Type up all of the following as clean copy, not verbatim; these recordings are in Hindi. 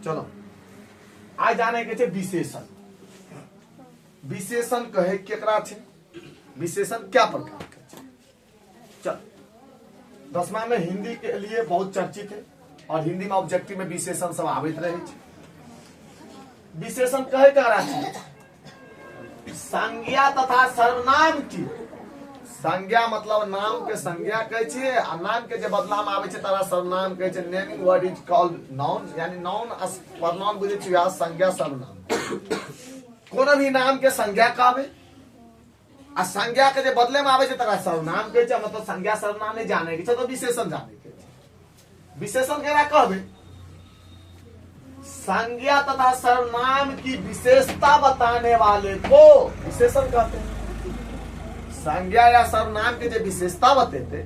चलो आज जाने के विशेषण। विशेषण कहे केकरा छे, विशेषण क्या प्रकार के। चल 10मा में हिंदी के लिए बहुत चर्चित है और हिंदी में ऑब्जेक्टिव में विशेषण सब आवित रहे छे। विशेषण कहे केकरा छे, संज्ञा तथा सर्वनाम की। संज्ञा मतलब नाम के संज्ञा कहे छे आ नाम के जे बदला में आवे छे तारा सर्वनाम कहे छे। Naming word is called noun, यानी नाउन प्रोनाउन बुझे छे या संज्ञा सर्वनाम। कोनो भी नाम के संज्ञा कहबे आ संज्ञा के जे बदले में आवे छे तारा सर्वनाम कहे छे। मतलब संज्ञा सर्वनाम नहीं जाने के छे तो विशेषण जाने के छे। विशेषण केकरा कहबे, संज्ञा तथा सर्वनाम की विशेषता बताने वाले को विशेषण कहते हैं। संज्ञा या सर्वनाम के जो विशेषता बतेते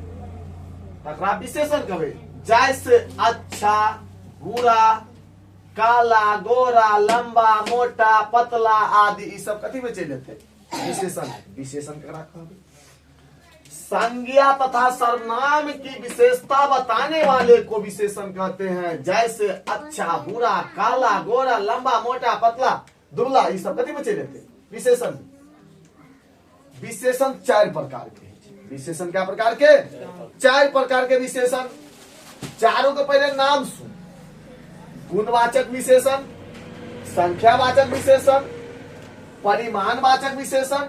तकरा विशेषण कहबे। जैसे अच्छा, बुरा, काला, गोरा, लंबा, मोटा, पतला आदि ई सब कथी में चले थे विशेषण। विशेषण केकरा कहबे, संज्ञा तथा सर्वनाम की विशेषता बताने वाले को विशेषण कहते हैं। जैसे अच्छा, बुरा, काला, गोरा, लंबा, मोटा, पतला, दुबला ये सब कथी में चले थे विशेषण। विशेषण 4 प्रकार के। विशेषण क्या प्रकार के, 4 प्रकार के विशेषण। चारों के पहले नाम सुन। गुणवाचक विशेषण, संख्यावाचक विशेषण, परिमाणवाचक विशेषण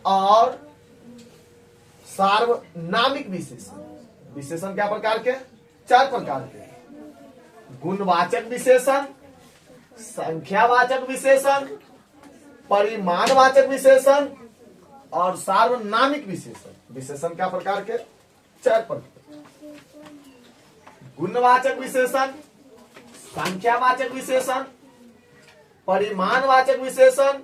और सार्वनामिक विशेषण। विशेषण क्या प्रकार के, 4 प्रकार के। गुणवाचक विशेषण, संख्यावाचक विशेषण, परिमाणवाचक विशेषण और सार्वनामिक विशेषण। विशेषण क्या प्रकार के, 4 प्रकार। गुणवाचक विशेषण, संख्यावाचक विशेषण, परिमाणवाचक विशेषण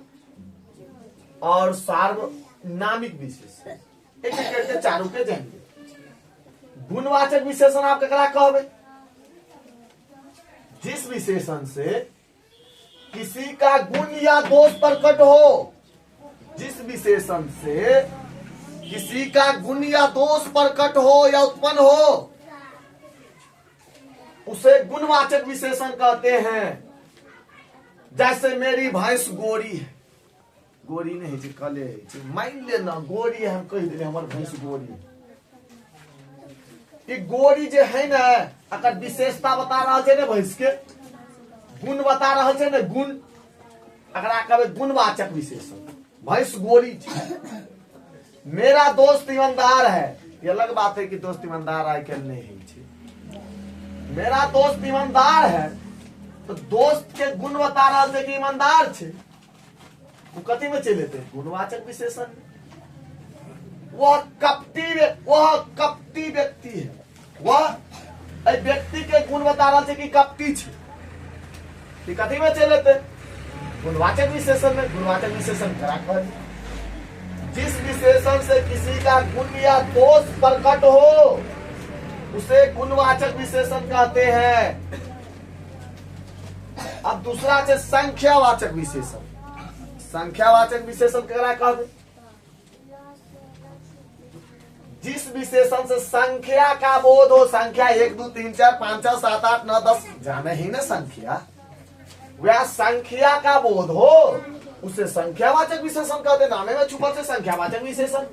और सार्वनामिक विशेषण। एक एक करके चारों के जाएंगे। गुणवाचक विशेषण आप केकरा कहबे, जिस विशेषण से किसी का गुण या दोष प्रकट हो। जिस विशेषण से किसी का गुण या दोष प्रकट हो या उत्पन्न हो उसे गुणवाचक विशेषण कहते हैं। जैसे मेरी भैंस गोरी है, गोरी नहीं जी कले मान ले ना गोरी है, हम कह दिले हमर भैंस गोरी है। ई गोरी जे है ना अकर विशेषता बता रहा है ना, भैंस के गुण बता रहा है ना, गुण अकरा कहबे गुणवाचक विशेषण। भैंस गोरी है। मेरा दोस्त ईमानदार है, ये अलग बात है कि दोस्त ईमानदार आए के नहीं है। मेरा दोस्त ईमानदार है तो दोस्त के गुण बता रहा है कि ईमानदार छे। वो कथी में चले थे, गुणवाचक विशेषण। वह कपटी व्यक्ति है, वह व्यक्ति के गुण बता रहा है कि कपटी छे। कथी में चले थे, गुणवाचक विशेषण में। गुणवाचक विशेषण करा कर जिस विशेषण से किसी का गुण या दोष प्रकट हो उसे गुणवाचक विशेषण कहते हैं। अब दूसरा है संख्यावाचक विशेषण। संख्यावाचक विशेषण करा कहबे, जिस विशेषण से संख्या का बोध हो। संख्या 1 2 3 4 5 6 7 8 9 10 जाने ही ना संख्या, वह संख्या का बोध हो उसे संख्यावाचक विशेषण कहते। नामे में छुपा से संख्यावाचक विशेषण।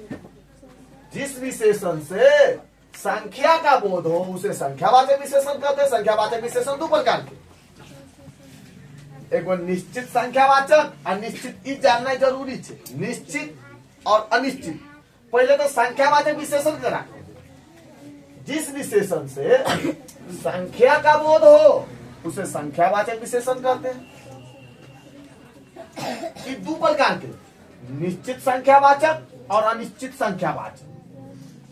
जिस विशेषण से संख्या का बोध हो उसे संख्यावाचक विशेषण कहते। संख्यावाचक विशेषण 2 प्रकार के। एगो निश्चित संख्यावाचक और निश्चित। ई जानना जरूरी है, निश्चित और अनिश्चित। पहले तो संख्यावाचक विशेषण करा। जिस विशेषण से संख्या का बोध हो उसे संख्यावाचक विशेषण कहते हैं। ये 2 प्रकार के, निश्चित संख्यावाचक और अनिश्चित संख्यावाचक।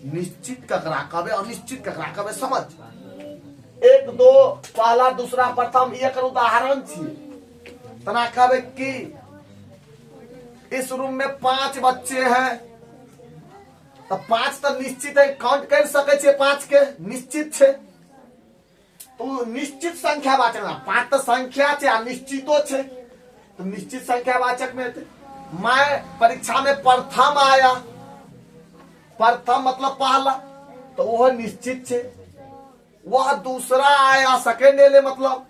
निश्चित ककरा कहबे, अनिश्चित ककरा कहबे समझ। 1 2 पहला दूसरा प्रथम एक उदाहरण छे। तना कहबे कि इस रूम में 5 बच्चे हैं तो 5 तो निश्चित है, काउंट कर सके छे 5 के, निश्चित छे। तो निश्चित संख्यावाचक में 5 तो संख्या छे आ निश्चितो छे। तो निश्चित संख्यावाचक में मैं परीक्षा में प्रथम आया, प्रथम मतलब पहला, तो वह निश्चित छे। वह दूसरा आया सेकेंड ले मतलब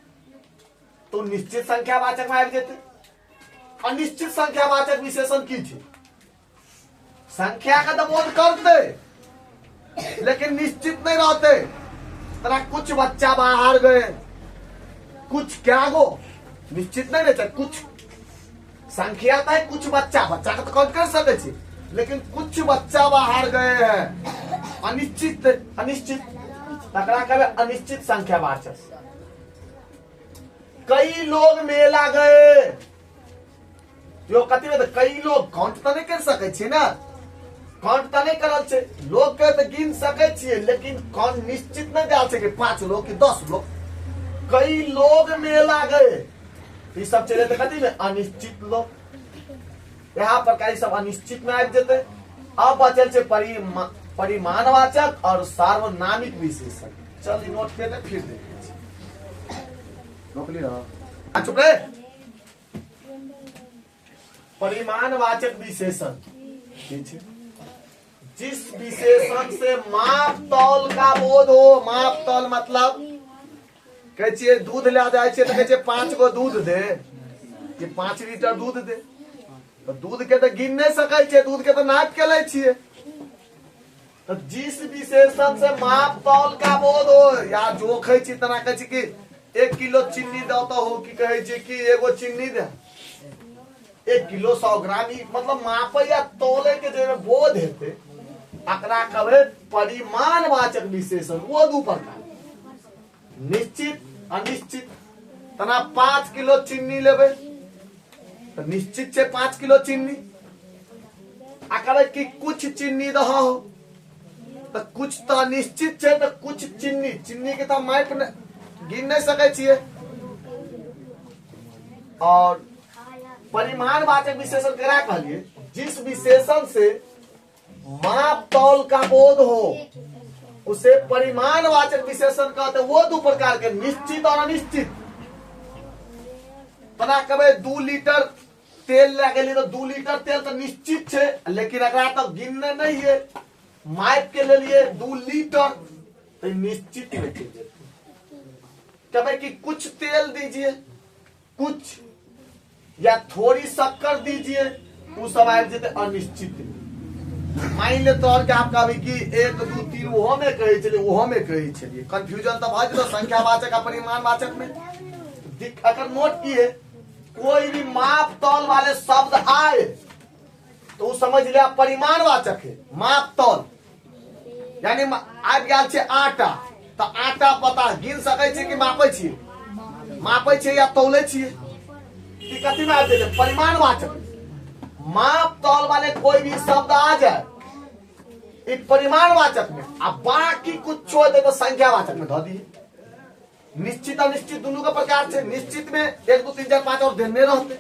तो निश्चित संख्यावाचक में आबि जेतै। अनिश्चित संख्यावाचक विशेषण की छै? संख्या का तो बोध करते लेकिन निश्चित नहीं रहते। तरा कुछ बच्चा बाहर गए, कुछ क्या गो निश्चित नहीं रहते। कुछ संख्या है, कुछ बच्चा का तो काउंट कर सके छी, लेकिन कुछ बच्चा बाहर गए हैं, अनिश्चित अनिश्चित तकरा कहबे अनिश्चित संख्यावाचक। कई लोग मेला गए, जो कथी में कई लोग काउंट तो नहीं कर सके छी ना, काउंट तो नहीं करल छे। लोग के तो गिन सके छिए लेकिन काउंट निश्चित नहीं डाल सके 5 लोग कि 10 लोग। कई लोग मेला गए, ये सब चले तो कथी में अनिश्चित लोग। यहाँ पर कई सब अनिश्चित में आबि जेते। अब बचल छे परिमाणवाचक और सार्वनामिक विशेषण। चल नोट के ले फिर देखे छी। नोकली रहा चुप रे। परिमाणवाचक विशेषण जिस विशेषण से माप तौल का बोध हो। माप तौल मतलब कहे छिए दूध ले जाए छिए तो कहे छिए 5 गो दूध दे, ये 5 लीटर दूध दे, तो दूध के तो गिन नहीं सकै छिए, दूध के तो नाप के ले छिए। तो जिस विशेषण से माप तौल का बोध हो, या जोखै छी तना कहे छी कि 1 किलो चीनी दो तो हो कि कहे छी कि एगो चीनी दे, 1 किलो 100 ग्राम, मतलब मापे या तौले के जे बोध हेते अकरा कहबे परिमाणवाचक विशेषण। वो दू प्रकार, निश्चित अनिश्चित। तना 5 किलो चीनी लेबे तो निश्चित छे 5 किलो चीनी। आ कहबे कि कुछ चीनी दहो तो कुछ तो निश्चित छे, तो कुछ चीनी के तो माप गिन नहीं सके छिए। और परिमाणवाचक विशेषण केकरा कहलिए? जिस विशेषण से माप तौल का बोध हो उसे परिमाणवाचक विशेषण कहते हैं। वो 2 प्रकार के, निश्चित और अनिश्चित। तना कहबे 2 लीटर तेल लगे लिए तो 2 लीटर तेल तो निश्चित है, लेकिन अगर तो गिनने नहीं है, माप के लिए 2 लीटर तो निश्चित में चीज। कहबे कि कुछ तेल दीजिए, कुछ या थोड़ी शक्कर दीजिए, वो सब आ जेते अनिश्चित। मान ले तौर के आप कहबी कि 1 2 3 ओहो में कहे चलिए, ओहो में कहे चलिए, कंफ्यूजन तो भ जेतो संख्यावाचक और परिमाणवाचक में। अगर नोट किए कोई भी माप तौल वाले शब्द आए तो वो समझ लिया परिमाणवाचक है। माप तौल यानी आबि गेल छे आटा, तो आटा पता गिन सकै छी कि मापै छी, मापै छी या तौले छी, ई कथी में आबि जेतै? परिमाणवाचक। माप तौल वाले कोई भी शब्द आ जाए एक परिमाणवाचक में, अब बाकी कुछ छोड़ दे तो संख्यावाचक में धो दिए। निश्चित अनिश्चित दोनों का प्रकार है। निश्चित में 1 2 3 4 5 और देने रहते,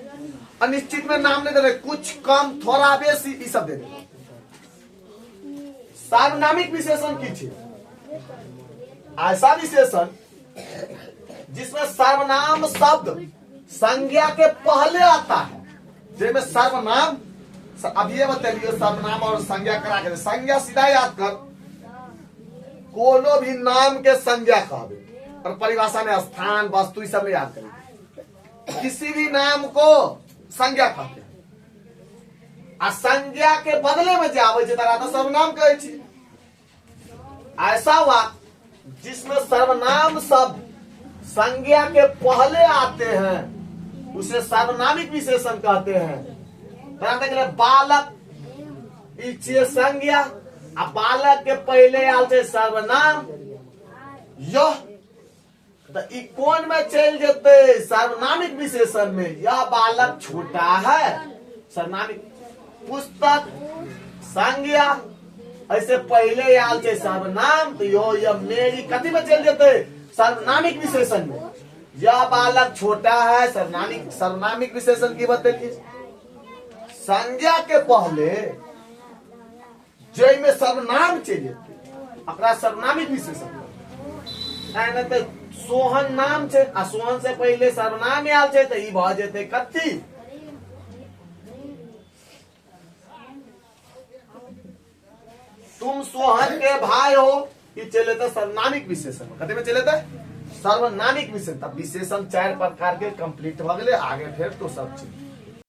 अनिश्चित में नाम नहीं दे रहे, कुछ कम थोड़ा बेसी ई सब दे रहे। सार्वनामिक विशेषण की छे? ऐसा विशेषण जिसमें सर्वनाम शब्द संज्ञा के पहले आता है। जिसमें सर्वनाम, अब ये बताइए सर्वनाम और संज्ञा करा के। संज्ञा सीधा याद कर, कोनो भी नाम के संज्ञा कहबे, और परिभाषा में स्थान वस्तु सब में याद करेंगे। किसी भी नाम को संज्ञा कहते हैं। आ संज्ञा के बदले में जावे जे तारा तो सर्वनाम कहे छी। ऐसा हुआ जिसमें सर्वनाम शब्द संज्ञा के पहले आते हैं उसे सार्वनामिक विशेषण कहते हैं। बालक इच्छे संज्ञा, आ बालक के पहले आल छे सर्वनाम यह, तो ई कौन में चल जेते? सार्वनामिक विशेषण में। यह बालक छोटा है, सर्वनामिक। पुस्तक संज्ञा ऐसे पहले आल छे सर्वनाम, तो यो यह मेरी कथी में चल जेते? सर्वनामिक विशेषण में। यह बालक छोटा है, सर्वनामिक विशेषण की बतलिए। संज्ञा के पहले जय में सर्वनाम चाहिए, अपना सर्वनामिक विशेषण। सोहन नाम छे, आ सोहन से पहले सर्वनाम आल छे, तो ई भ जेते कथी? तुम सोहन के भाई हो, ये चले तो सर्वनामिक विशेषण। कथी में चले थे? सर्वनामिक विशेषण, तब विशेषण 4 प्रकार के कंप्लीट भ गए, आगे फिर तो सब चीज